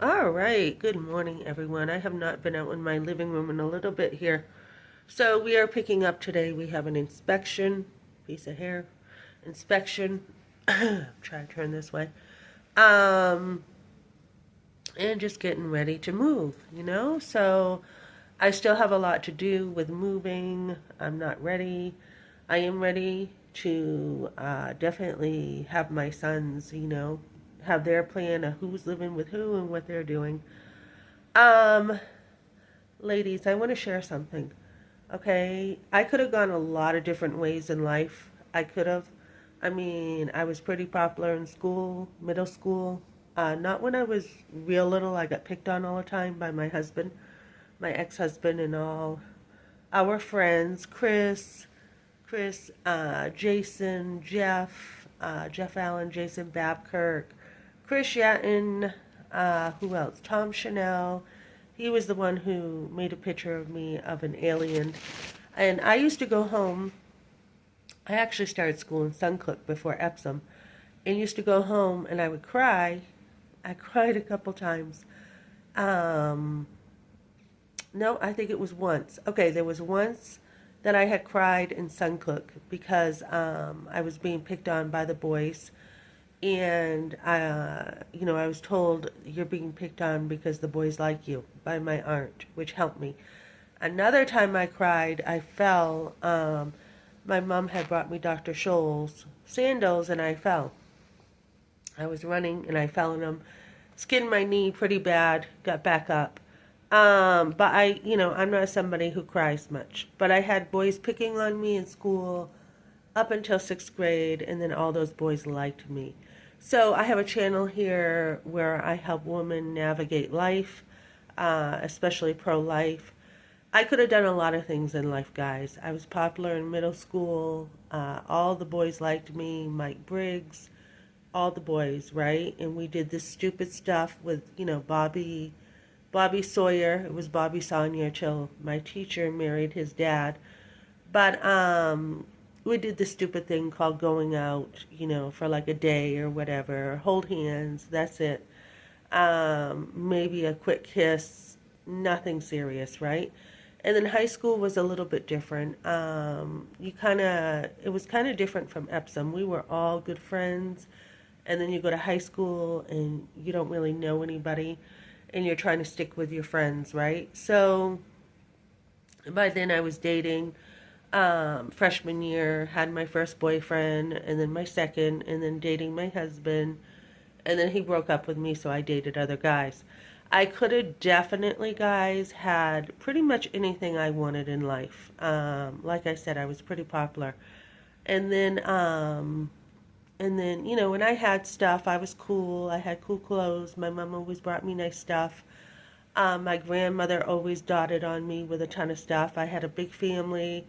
All right, good morning, everyone. I have not been out in my living room in a little bit here. So we are picking up today. We have an inspection, piece of hair, inspection. Try to turn this way. Um, and just getting ready to move. So I still have a lot to do with moving. I'm not ready. I am ready to definitely have my sons, have their plan of who's living with who and what they're doing. Um, Ladies, I want to share something. Okay, I could have gone a lot of different ways in life. I could have. I mean, I was pretty popular in school, middle school. Not when I was real little. I got picked on all the time by my husband, my ex-husband, and all our friends. Jason, Jeff Allen, Jason Babkirk, Chris Yatton, who else? Tom Chanel. He was the one who made a picture of me of an alien. And I used to go home. I actually started school in Suncliff before Epsom. And used to go home and I would cry. I cried a couple times. Um, no, I think it was once. Okay, there was once that I had cried in Suncliff because I was being picked on by the boys. And, I was told you're being picked on because the boys like you by my aunt, which helped me. Another time I cried, I fell. My mom had brought me Dr. Scholl's sandals and I fell. I was running and I fell in them, skinned my knee pretty bad, got back up. But I'm not somebody who cries much. But I had boys picking on me in school up until sixth grade, and then all those boys liked me. So I have a channel here where I help women navigate life, especially pro-life. I could have done a lot of things in life, guys. I was popular in middle school. All the boys liked me, Mike Briggs, all the boys, right? And we did this stupid stuff with, Bobby Sawyer. It was Bobby Sawyer till my teacher married his dad. But we did this stupid thing called going out, for like a day or whatever. Hold hands, that's it. Maybe a quick kiss, nothing serious, right? And then high school was a little bit different. It was kind of different from Epsom. We were all good friends, and then you go to high school and you don't really know anybody, and you're trying to stick with your friends, right? So by then I was dating. Freshman year, had my first boyfriend, and then my second, and then dating my husband, and then he broke up with me, so I dated other guys. I could have definitely, guys, had pretty much anything I wanted in life. Like I said, I was pretty popular. And then, when I had stuff, I was cool. I had cool clothes. My mom always brought me nice stuff. My grandmother always dotted on me with a ton of stuff. I had a big family.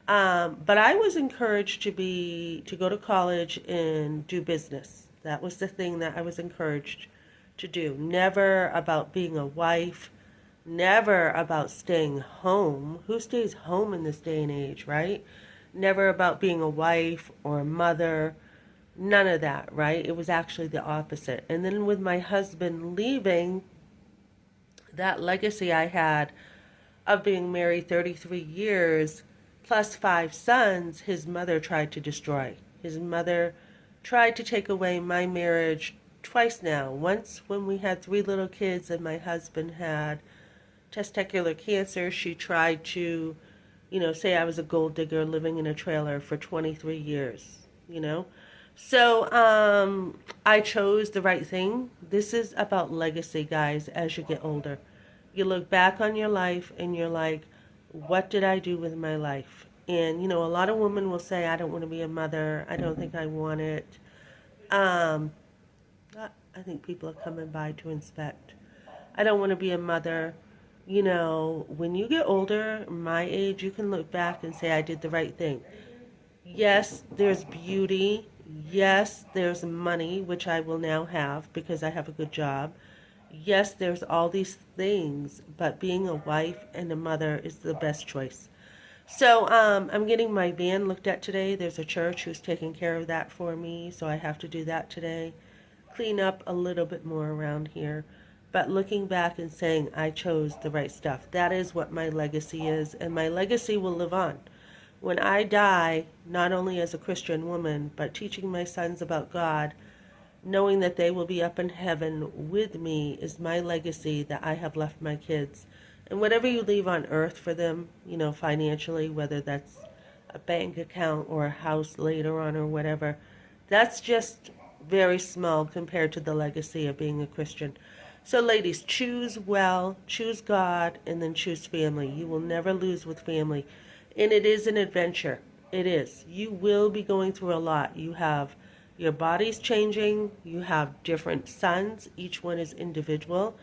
But I was encouraged to go to college and do business. That was the thing that I was encouraged to do. Never about being a wife, never about staying home. Who stays home in this day and age, right? Never about being a wife or a mother. None of that, right? It was actually the opposite. And then with my husband leaving, that legacy I had of being married 33 years plus five sons, his mother tried to destroy. His mother tried to take away my marriage twice now. Once when we had three little kids and my husband had testicular cancer, she tried to, say I was a gold digger living in a trailer for 23 years. So I chose the right thing. This is about legacy, guys, as you get older. You look back on your life and you're like, what did I do with my life? And, a lot of women will say, I don't want to be a mother. I don't think I want it. Um, I think people are coming by to inspect. I don't want to be a mother. When you get older, my age, you can look back and say, I did the right thing. Yes, there's beauty. Yes, there's money, which I will now have because I have a good job. Yes, there's all these things, but being a wife and a mother is the best choice. So I'm getting my van looked at today. There's a church who's taking care of that for me, so I have to do that today. Clean up a little bit more around here. but looking back and saying, I chose the right stuff. That is what my legacy is, and my legacy will live on. When I die, not only as a Christian woman, but teaching my sons about God, knowing that they will be up in heaven with me is my legacy that I have left my kids. And whatever you leave on earth for them, financially, whether that's a bank account or a house later on or whatever, that's just very small compared to the legacy of being a Christian. So ladies, choose well, choose God, and then choose family. You will never lose with family. And it is an adventure. It is. You will be going through a lot. You have your body's changing. You have different sons. Each one is individual.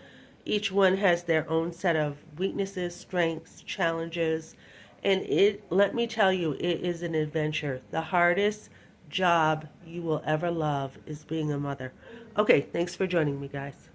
Each one has their own set of weaknesses, strengths, challenges. And let me tell you, it is an adventure. The hardest job you will ever love is being a mother. Okay, thanks for joining me, guys.